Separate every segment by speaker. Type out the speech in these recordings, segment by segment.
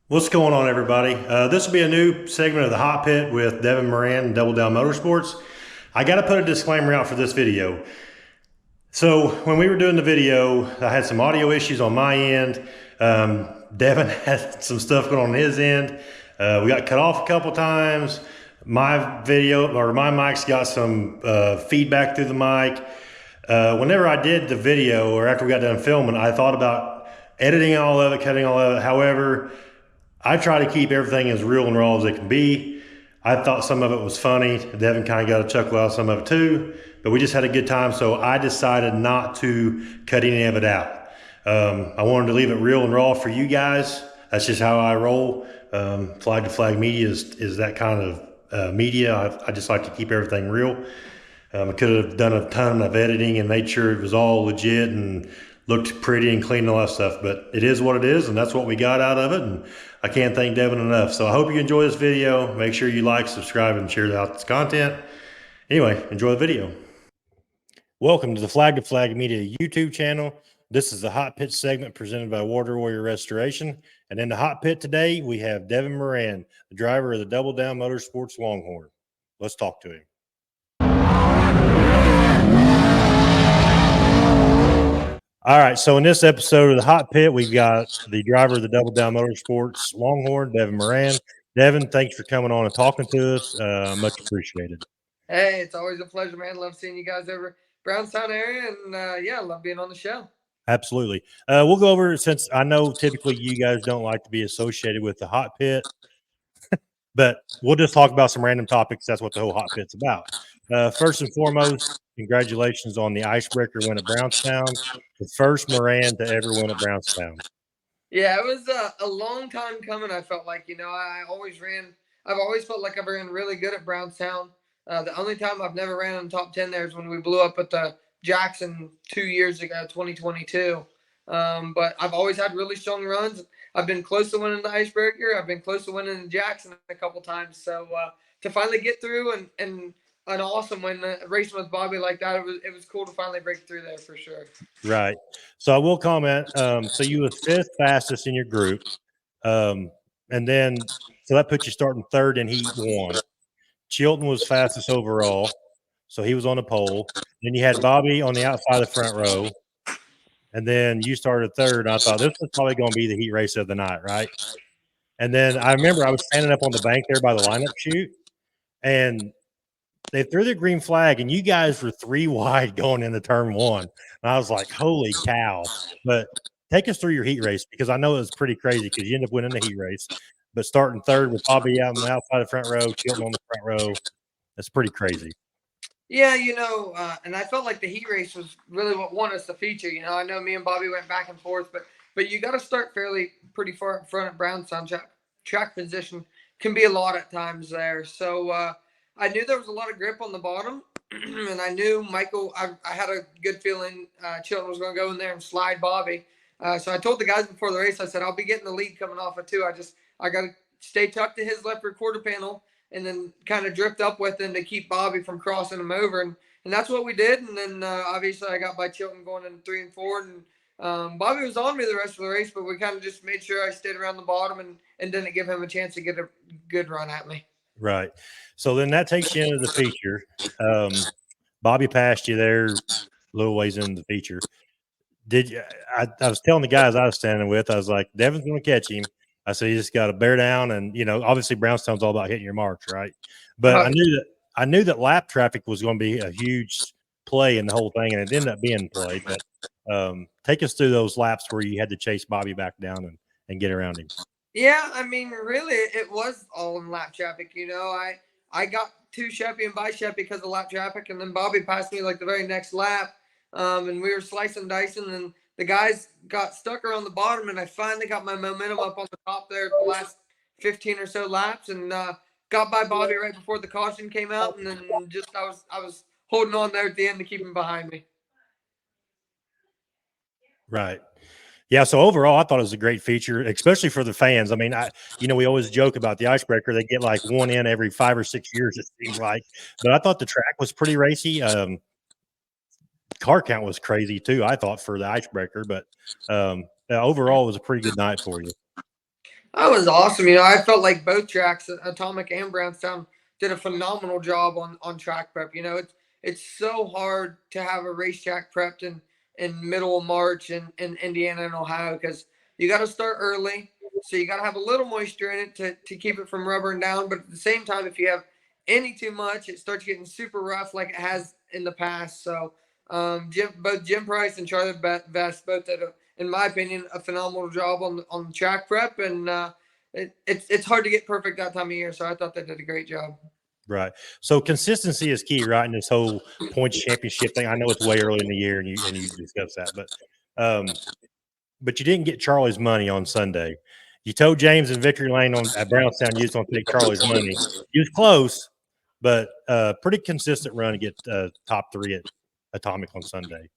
Speaker 1: What's going on, everybody? This will be a new segment of the Hot Pit with Devin Moran and Double Down Motorsports. I got to put a disclaimer out for this video. So, when we were doing the video, I had some audio issues on my end. Devin had some stuff going on his end. We got cut off a couple times. My video or my mic's got some feedback through the mic. Whenever I did the video or after we got done filming, I thought about editing all of it, cutting all of it. However, I try to keep everything as real and raw as it can be. I thought some of it was funny. Devin kind of got a chuckle out of some of it too, but we just had a good time. So I decided not to cut any of it out. I wanted to leave it real and raw for you guys. That's just how I roll. Flag to flag media is that kind of media. I just like to keep everything real. I could have done a ton of editing and made sure it was all legit and looked pretty and clean and all that stuff, but it is what it is, and that's what we got out of it, and I can't thank Devin enough. So I hope you enjoy this video. Make sure you like, subscribe, and share out this content. Anyway, enjoy the video. Welcome to the Flag to Flag Media YouTube channel. This is the Hot Pit segment presented by Water Warrior Restoration. And in the Hot Pit today, we have Devin Moran, the driver of the Double Down Motorsports Longhorn. Let's talk to him. All right, so in this episode of the Hot Pit, we've got the driver of the Double Down Motorsports Longhorn, Devin Moran. Devin, thanks for coming on and talking to us. Much appreciated.
Speaker 2: Hey, it's always a pleasure, man. Love seeing you guys over Brownstown area, and yeah, love being on the show.
Speaker 1: Absolutely. We'll go over, since I know typically you guys don't like to be associated with the Hot Pit, but we'll just talk about some random topics. That's what the whole Hot Pit's about. First and foremost, congratulations on the Icebreaker win at Brownstown, the first Moran to ever win at Brownstown.
Speaker 2: Yeah, it was a long time coming. I felt like, I've always felt like I've ran really good at Brownstown. The only time I've never ran in the top 10 there is when we blew up at the Jackson 2 years ago, 2022. But I've always had really strong runs. I've been close to winning the Icebreaker. I've been close to winning the Jackson a couple times. So to finally get through and an awesome win racing with Bobby like that, it was cool to finally break through there for sure.
Speaker 1: Right. So I will comment. So you were fifth fastest in your group. And then, so that put you starting third in Heat 1. Chilton was fastest overall. So he was on the pole. Then you had Bobby on the outside of the front row. And then you started third. I thought this was probably going to be the heat race of the night, right? And then I remember I was standing up on the bank there by the lineup chute, and they threw the green flag, and you guys were 3 wide going into turn 1. And I was like, holy cow. But take us through your heat race, because I know it was pretty crazy because you ended up winning the heat race. But starting third with Bobby out on the outside of the front row, Chilton on the front row, that's pretty crazy.
Speaker 2: Yeah, and I felt like the heat race was really what won us the feature. I know me and Bobby went back and forth, but you got to start pretty far up front at Brownstown. Track position can be a lot at times there. So I knew there was a lot of grip on the bottom, and I knew Michael. I had a good feeling Chilton was going to go in there and slide Bobby. So I told the guys before the race, I said I'll be getting the lead coming off of 2. I got to stay tucked to his left rear quarter panel and then kind of drift up with him to keep Bobby from crossing him over. And that's what we did. And then obviously I got by Chilton going in 3 and 4. And Bobby was on me the rest of the race, but we kind of just made sure I stayed around the bottom and didn't give him a chance to get a good run at me.
Speaker 1: Right. So then that takes you into the feature. Bobby passed you there a little ways into the feature. Did you? I was telling the guys I was standing with, I was like, Devin's going to catch him. I said, you just got to bear down. And, obviously Brownstown's all about hitting your marks, right? But I knew that lap traffic was going to be a huge play in the whole thing, and it ended up being play. But take us through those laps where you had to chase Bobby back down and get around him.
Speaker 2: Yeah, I mean, really, it was all in lap traffic. I got to Sheppy and by Sheppy because of lap traffic, and then Bobby passed me like the very next lap, and we were slicing and dicing, and the guys got stuck around the bottom, and I finally got my momentum up on the top there the last 15 or so laps, and got by Bobby right before the caution came out, and then just I was holding on there at the end to keep him behind me.
Speaker 1: Right. Yeah, so overall, I thought it was a great feature, especially for the fans. I mean, we always joke about the Icebreaker. They get like one in every 5 or 6 years, it seems like. But I thought the track was pretty racy. Car count was crazy too, I thought, for the Icebreaker. But overall, it was a pretty good night for you.
Speaker 2: That was awesome. I felt like both tracks, Atomic and Brownstown, did a phenomenal job on track prep. It's so hard to have a racetrack prepped in middle of March in Indiana and Ohio because you got to start early. So you got to have a little moisture in it to keep it from rubbering down. But at the same time, if you have any too much, it starts getting super rough like it has in the past. So both Jim Price and Charlie Vest both did in my opinion, a phenomenal job on the track prep, and it's hard to get perfect that time of year. So I thought they did a great job.
Speaker 1: Right. So consistency is key, right? In this whole points championship thing. I know it's way early in the year, and you discussed that, um, but you didn't get Charlie's money on Sunday. You told James and Victory Lane at Brownstown you was going to take Charlie's money. He was close, but pretty consistent run to get top three at Atomic on Sunday.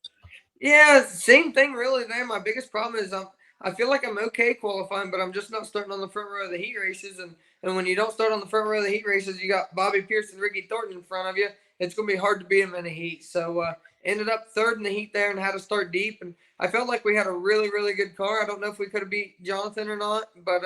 Speaker 2: Yeah, same thing really there. My biggest problem is I feel like I'm okay qualifying, but I'm just not starting on the front row of the heat races. And when you don't start on the front row of the heat races, you got Bobby Pierce and Ricky Thornton in front of you. It's going to be hard to beat them in the heat. So ended up third in the heat there and had to start deep. And I felt like we had a really, really good car. I don't know if we could have beat Jonathan or not, but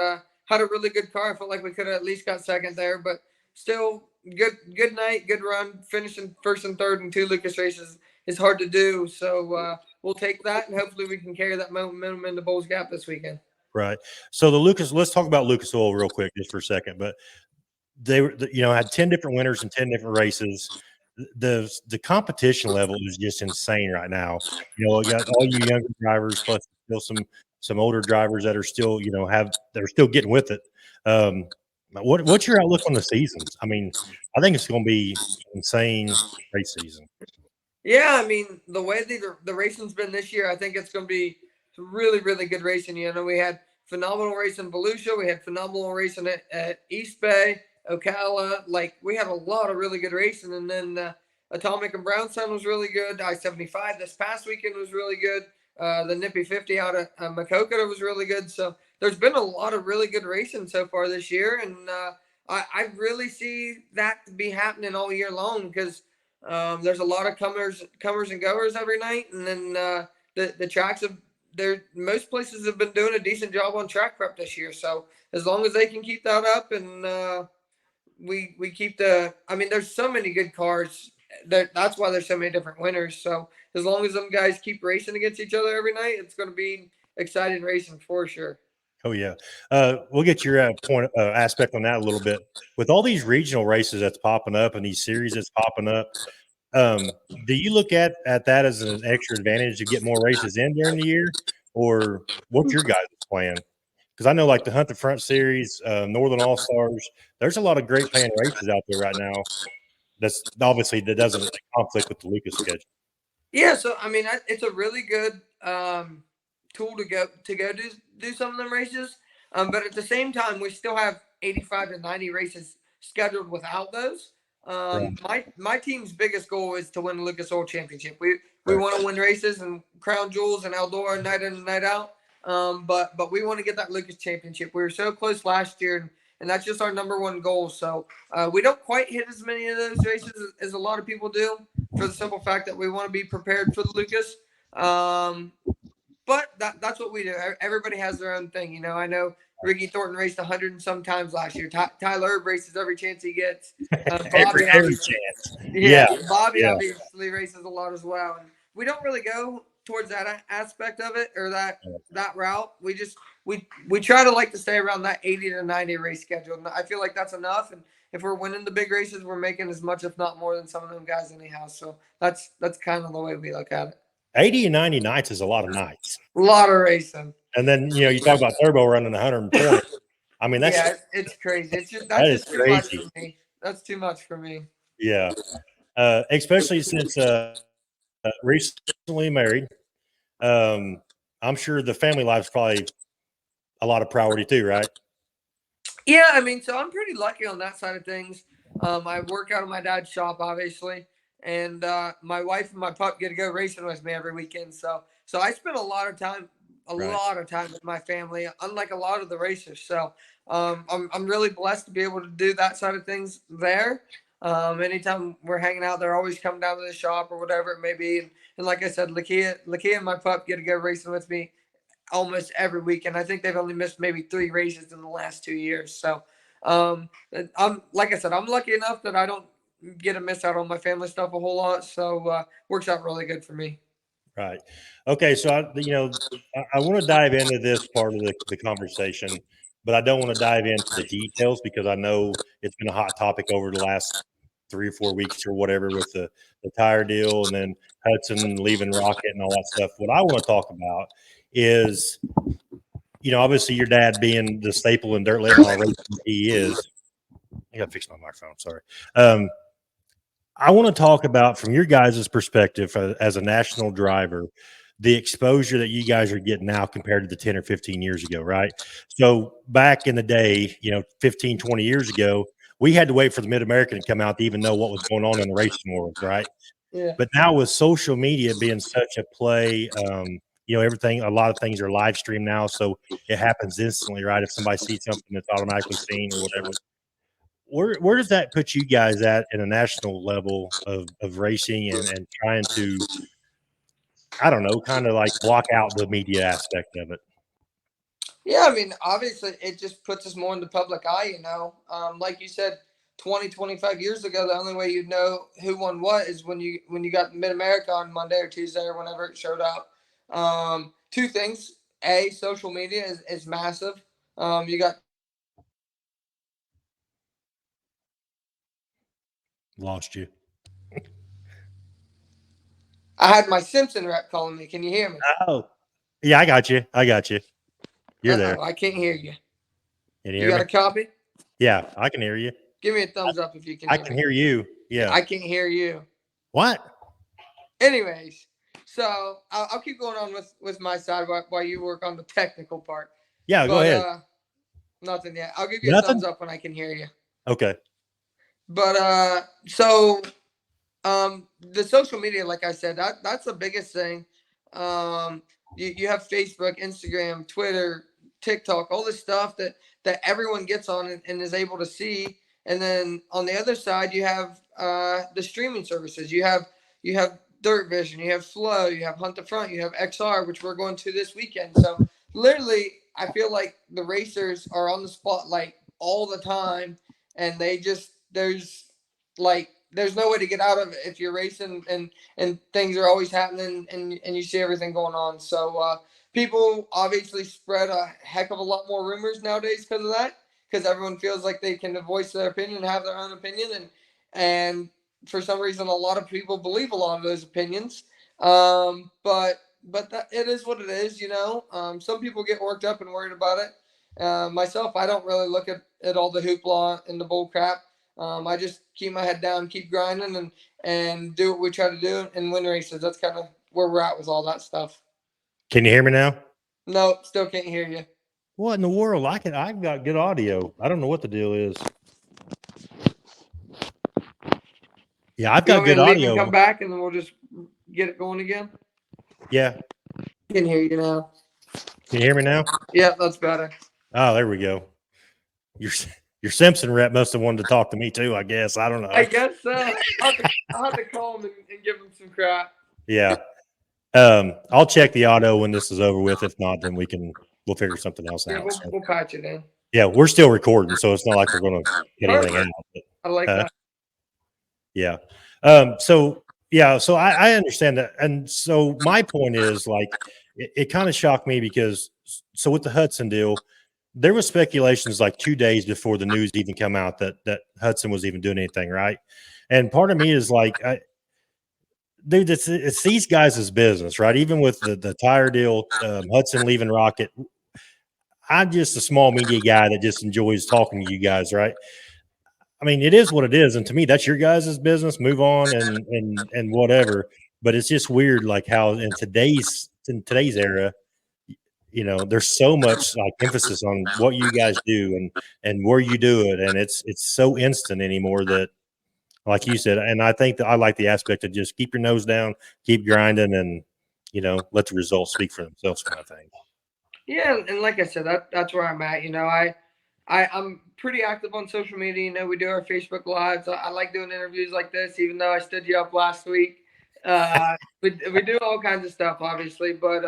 Speaker 2: had a really good car. I felt like we could have at least got second there, but still good night, good run, finishing first and third in two Lucas races is hard to do. So we'll take that, and hopefully we can carry that momentum into Bulls Gap this weekend.
Speaker 1: Right. So let's talk about Lucas Oil real quick just for a second. But they had 10 different winners and 10 different races. The competition level is just insane right now. You got all you younger drivers plus still some older drivers that are still they're still getting with it. What's your outlook on the seasons? I mean, I think it's going to be insane race season.
Speaker 2: Yeah, I mean the way the racing's been this year, I think it's going to be really really good racing. We had phenomenal racing in Volusia, we had phenomenal racing at East Bay, Ocala. Like we had a lot of really good racing, and then Atomic and Brownstown was really good. I-75 this past weekend was really good. The Nippy 50 out of Maquoketa was really good. So there's been a lot of really good racing so far this year, and I really see that to be happening all year long because there's a lot of comers and goers every night, and then the tracks have most places have been doing a decent job on track prep this year. So as long as they can keep that up, and we keep I mean, there's so many good cars. That's why there's so many different winners. So as long as them guys keep racing against each other every night, it's going to be exciting racing for sure.
Speaker 1: Oh yeah, we'll get your point aspect on that a little bit. With all these regional races that's popping up and these series that's popping up, do you look at that as an extra advantage to get more races in during the year, or what's your guys' plan? Because I know like the Hunt the Front series, Northern All Stars, there's a lot of great paying races out there right now. That's obviously that doesn't conflict with the Lucas schedule.
Speaker 2: Yeah, so I mean, it's a really good tool to go do some of them races. But at the same time, we still have 85 to 90 races scheduled without those.
Speaker 1: Right.
Speaker 2: My team's biggest goal is to win the Lucas Oil Championship. We
Speaker 1: Right.
Speaker 2: want to win races and crown jewels and Eldora night in and night out. But we want to get that Lucas Championship. We were so close last year, and that's just our number one goal. So we don't quite hit as many of those races as a lot of people do, for the simple fact that we want to be prepared for the Lucas. But that's what we do. Everybody has their own thing. I know Ricky Thornton raced 100 and some times last year. Tyler Erb races every chance he gets.
Speaker 1: every chance.
Speaker 2: Yeah,
Speaker 1: Yeah.
Speaker 2: Bobby
Speaker 1: Yeah.
Speaker 2: obviously races a lot as well. And we don't really go towards that aspect of it or that route. We try to like to stay around that 80 to 90 race schedule. And I feel like that's enough. And if we're winning the big races, we're making as much, if not more, than some of them guys anyhow. So that's kind of the way we look at it.
Speaker 1: 80 and 90 nights is a lot of nights.
Speaker 2: A lot of racing.
Speaker 1: And then you talk about Turbo running 120. I mean,
Speaker 2: Yeah, it's crazy.
Speaker 1: that
Speaker 2: That's
Speaker 1: is
Speaker 2: just too much
Speaker 1: crazy.
Speaker 2: for me. That's too much for me.
Speaker 1: Yeah. Especially since recently married. I'm sure the family life's probably a lot of priority too, right?
Speaker 2: Yeah, I mean, so I'm pretty lucky on that side of things. I work out of my dad's shop, obviously, and my wife and my pup get to go racing with me every weekend. So I spend a
Speaker 1: Right.
Speaker 2: lot of time with my family, unlike a lot of the racers. So I'm really blessed to be able to do that side of things there. Anytime we're hanging out, they're always come down to the shop or whatever it may be. And like I said, Lakia and my pup get to go racing with me almost every weekend. I think they've only missed maybe 3 races in the last 2 years. So, um, I'm like I said, I'm lucky enough that I don't get to miss out on my family stuff a whole lot. So, works out really good for me.
Speaker 1: Right. Okay. So I want to dive into this part of the conversation, but I don't want to dive into the details because I know it's been a hot topic over the last 3 or 4 weeks or whatever with the tire deal and then Hudson leaving Rocket and all that stuff. What I want to talk about is, obviously your dad being the staple in dirt late model racing he is. I got to fix my microphone. Sorry. I want to talk about from your guys' perspective as a national driver, the exposure that you guys are getting now compared to the 10 or 15 years ago, right? So back in the day, 15, 20 years ago, we had to wait for the Mid-American to come out to even know what was going on in the racing world, right?
Speaker 2: Yeah.
Speaker 1: But now with social media being such a play, everything, a lot of things are live streamed now. So it happens instantly, right? If somebody sees something that's automatically seen or whatever. Where does that put you guys at in a national level of racing and trying to, I don't know, kind of like block out the media aspect of it?
Speaker 2: Yeah, I mean, obviously, it just puts us more in the public eye, Like you said, 20, 25 years ago, the only way you'd know who won what is when you got Mid America on Monday or Tuesday or whenever it showed up. Two things: a, social media is massive. You got
Speaker 1: Lost you.
Speaker 2: I had my Simpson rep calling me. Can you hear me?
Speaker 1: Oh, yeah, I got you. I got you. You're there.
Speaker 2: I can't hear you.
Speaker 1: Can you
Speaker 2: You
Speaker 1: hear
Speaker 2: got
Speaker 1: me?
Speaker 2: a copy?
Speaker 1: Yeah, I can hear you.
Speaker 2: Give me a thumbs up if you can
Speaker 1: I
Speaker 2: hear
Speaker 1: can
Speaker 2: me.
Speaker 1: hear you. Yeah.
Speaker 2: I can't hear you.
Speaker 1: What?
Speaker 2: Anyways, so I'll keep going on with my side while you work on the technical part.
Speaker 1: Yeah, go
Speaker 2: But
Speaker 1: ahead.
Speaker 2: nothing yet. I'll give you a
Speaker 1: Nothing?
Speaker 2: thumbs up when I can hear you.
Speaker 1: Okay.
Speaker 2: But so the social media, like I said, that's the biggest thing. You have Facebook, Instagram, Twitter, TikTok, all this stuff that everyone gets on and is able to see. And then on the other side, you have the streaming services. You have Dirt Vision, you have Flow, you have Hunt the Front, you have XR, which we're going to this weekend. So literally, I feel like the racers are on the spotlight all the time, and there's no way to get out of it if you're racing and things are always happening and you see everything going on. So people obviously spread a heck of a lot more rumors nowadays because of that, because everyone feels like they can voice their opinion and have their own opinion, and for some reason a lot of people believe a lot of those opinions. But it is what it is. Some people get worked up and worried about it. Myself, I don't really look at all the hoopla and the bull crap. I just keep my head down, keep grinding, and do what we try to do and win races. That's kind of where we're at with all that stuff.
Speaker 1: Can you hear me now?
Speaker 2: No, still can't hear you.
Speaker 1: What in the world? I've got good audio. I don't know what the deal is. Yeah, I've
Speaker 2: You
Speaker 1: got
Speaker 2: want me
Speaker 1: good
Speaker 2: to leave and
Speaker 1: audio.
Speaker 2: come back, and then we'll just get it going again?
Speaker 1: Yeah.
Speaker 2: I can hear you now.
Speaker 1: Can you hear me now?
Speaker 2: Yeah, that's better.
Speaker 1: Oh, there we go. Your your Simpson rep must have wanted to talk to me too, I guess. I don't know.
Speaker 2: I guess so. I'll have to call him and give him some crap.
Speaker 1: Yeah. I'll check the auto when this is over with. If not, then we'll figure something else
Speaker 2: Yeah,
Speaker 1: out.
Speaker 2: we'll,
Speaker 1: So
Speaker 2: we'll patch it in.
Speaker 1: yeah, we're still recording, so it's not like we're gonna get anything out.
Speaker 2: Perfect. I like
Speaker 1: Uh,
Speaker 2: that.
Speaker 1: yeah. So yeah, so I understand that. And so my point is like it kind of shocked me because so with the Hudson deal, there was speculations like 2 days before the news even come out that Hudson was even doing anything, right? And part of me is like, dude, it's these guys' business, right? Even with the tire deal, Hudson leaving Rocket, I'm just a small media guy that just enjoys talking to you guys, right? I mean, it is what it is, and to me, that's your guys' business. Move on and whatever. But it's just weird, like how in today's era, there's so much like emphasis on what you guys do and where you do it, and it's so instant anymore that, like you said, and I think that I like the aspect of just keep your nose down, keep grinding, and let the results speak for themselves, kind of thing.
Speaker 2: Yeah, and like I said, that's where I'm at. I'm pretty active on social media. We do our Facebook lives. I like doing interviews like this, even though I stood you up last week. We do all kinds of stuff, obviously, but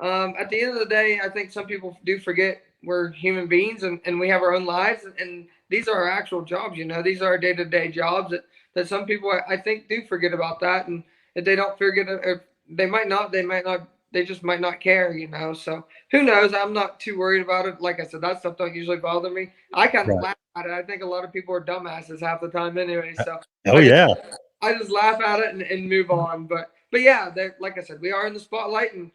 Speaker 2: At the end of the day, I think some people do forget we're human beings and we have our own lives, and these are our actual jobs. You know, these are our day to day jobs that some people I think do forget about that, and if they don't forget it, or they might not, they just might not care. You know, so who knows? I'm not too worried about it. Like I said, that stuff don't usually bother me. I kind of
Speaker 1: Right.
Speaker 2: laugh at it. I think a lot of people are dumbasses half the time anyway. So
Speaker 1: Oh
Speaker 2: I just
Speaker 1: yeah.
Speaker 2: I just laugh at it and move on. But yeah, like I said, we are in the spotlight, and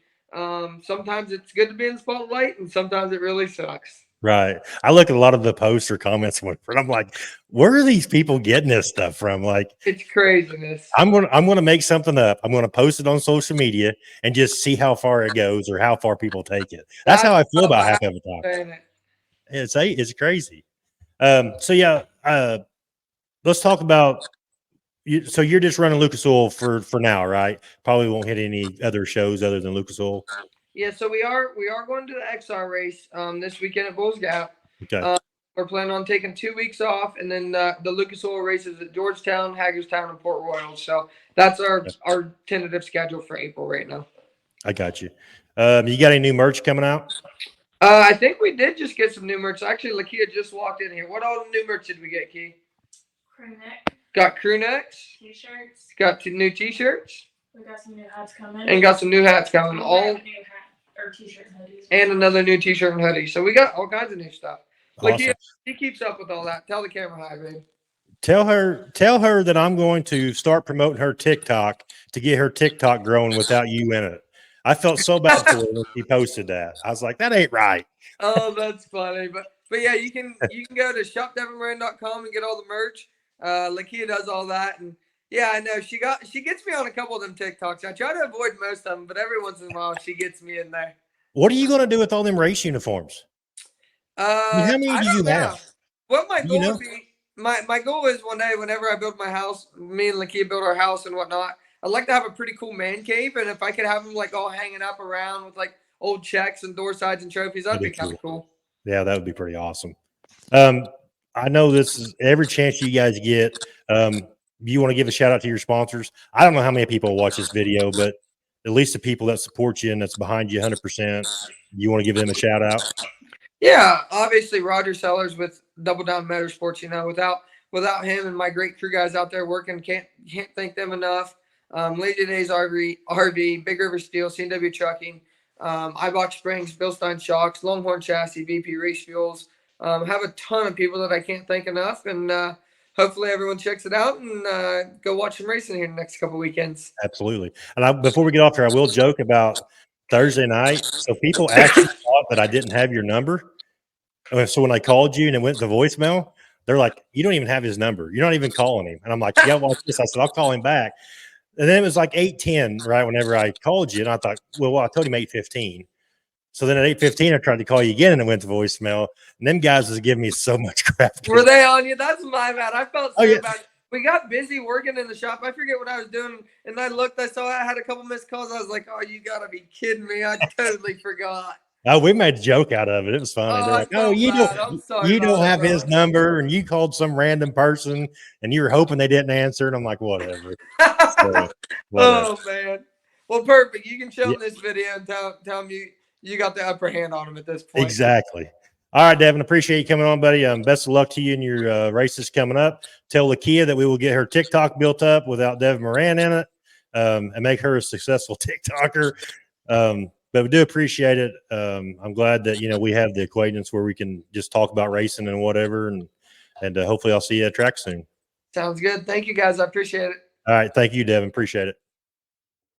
Speaker 2: sometimes it's good to be in the spotlight, and sometimes it really sucks.
Speaker 1: Right. I look at a lot of the posts or comments, and I'm like, where are these people getting this stuff from? Like,
Speaker 2: It's craziness.
Speaker 1: I'm gonna make something up. I'm gonna post it on social media and just see how far it goes or how far people take it. That's how
Speaker 2: That's
Speaker 1: I feel
Speaker 2: how
Speaker 1: about
Speaker 2: I
Speaker 1: half of the time.
Speaker 2: saying it.
Speaker 1: It's crazy. So yeah, let's talk about you. So you're just running Lucas Oil for now, right? Probably won't hit any other shows other than Lucas Oil.
Speaker 2: Yeah, so we are going to the XR race this weekend at Bulls Gap.
Speaker 1: Okay.
Speaker 2: Uh, we're planning on taking 2 weeks off, and then the Lucas Oil races at Georgetown, Hagerstown, and Port Royal. So that's our tentative schedule for April right now.
Speaker 1: I got you. You got any new merch coming out?
Speaker 2: I think we did just get some new merch. Actually, Lakia just walked in here. What all new merch did we get, Key?
Speaker 3: Crew neck,
Speaker 2: Got crew necks.
Speaker 3: t-shirts.
Speaker 2: Got new T-shirts.
Speaker 3: We got some new hats coming.
Speaker 2: And got some new hats coming.
Speaker 3: We
Speaker 2: All
Speaker 3: have a new hat or t-shirt and hoodies.
Speaker 2: and another new T-shirt and hoodie. So we got all kinds of new stuff.
Speaker 1: Awesome.
Speaker 2: He keeps up with all that. Tell the camera hi, babe.
Speaker 1: Tell her that I'm going to start promoting her TikTok to get her TikTok growing without you in it. I felt so bad for her when she posted that. I was like, that ain't right.
Speaker 2: Oh, that's funny. But yeah, you can go to shopdevinmoran.com and get all the merch. Lakia does all that, and yeah, I know she gets me on a couple of them TikToks. I try to avoid most of them, but every once in a while she gets me in there.
Speaker 1: What are you going to do with all them race uniforms? I mean, how many
Speaker 2: I
Speaker 1: do you
Speaker 2: don't know.
Speaker 1: have?
Speaker 2: What my
Speaker 1: Do you
Speaker 2: goal
Speaker 1: know?
Speaker 2: would be, my goal is one day, whenever I build my house, me and Lakia build our house and whatnot, I'd like to have a pretty cool man cave, and if I could have them like all hanging up around with like old checks and door sides and trophies, that'd be kind of cool.
Speaker 1: Yeah, that would be pretty awesome. I know this is every chance you guys get. You want to give a shout out to your sponsors? I don't know how many people watch this video, but at least the people that support you and that's behind you 100%. You want to give them a shout out?
Speaker 2: Yeah, obviously Roger Sellers with Double Down Motorsports. You know, without him and my great crew guys out there working, can't thank them enough. Lazy Days RV, Big River Steel, CW Trucking, iBox Springs, Bill Stein Shocks, Longhorn Chassis, VP Race Fuels. Have a ton of people that I can't thank enough, and hopefully everyone checks it out and go watch some racing here in the next couple weekends.
Speaker 1: Absolutely. And before we get off here, I will joke about Thursday night. So people actually thought that I didn't have your number. So when I called you and it went to voicemail, they're like, "You don't even have his number. You're not even calling him." And I'm like, "Yeah, watch this." I said, "I'll call him back." And then it was like 8:10, right? Whenever I called you, and I thought, well, I told him 8:15. So then at 8:15, I tried to call you again, and it went to voicemail. And them guys was giving me so much crap.
Speaker 2: Were they on you? That's my bad. I felt so
Speaker 1: yeah.
Speaker 2: bad. We got busy working in the shop. I forget what I was doing, and I looked. I saw I had a couple missed calls. I was like, "Oh, you gotta be kidding me!" I totally forgot.
Speaker 1: Oh, we made a joke out of it. It was funny. They're like, "Oh, you don't have his number, and you called some random person, and you were hoping they didn't answer." And I'm like, "Whatever." So, whatever.
Speaker 2: Oh man. Well, perfect. You can show
Speaker 1: Yeah.
Speaker 2: them this video and tell them you got the upper hand on them at this point.
Speaker 1: Exactly. All right, Devin, appreciate you coming on, buddy. Best of luck to you in your races coming up. Tell Lakia that we will get her TikTok built up without Devin Moran in it, and make her a successful TikToker. But we do appreciate it. I'm glad that we have the acquaintance where we can just talk about racing and whatever, and hopefully I'll see you at track soon.
Speaker 2: Sounds good. Thank you guys. I appreciate it.
Speaker 1: All right, thank you, Devin. Appreciate it.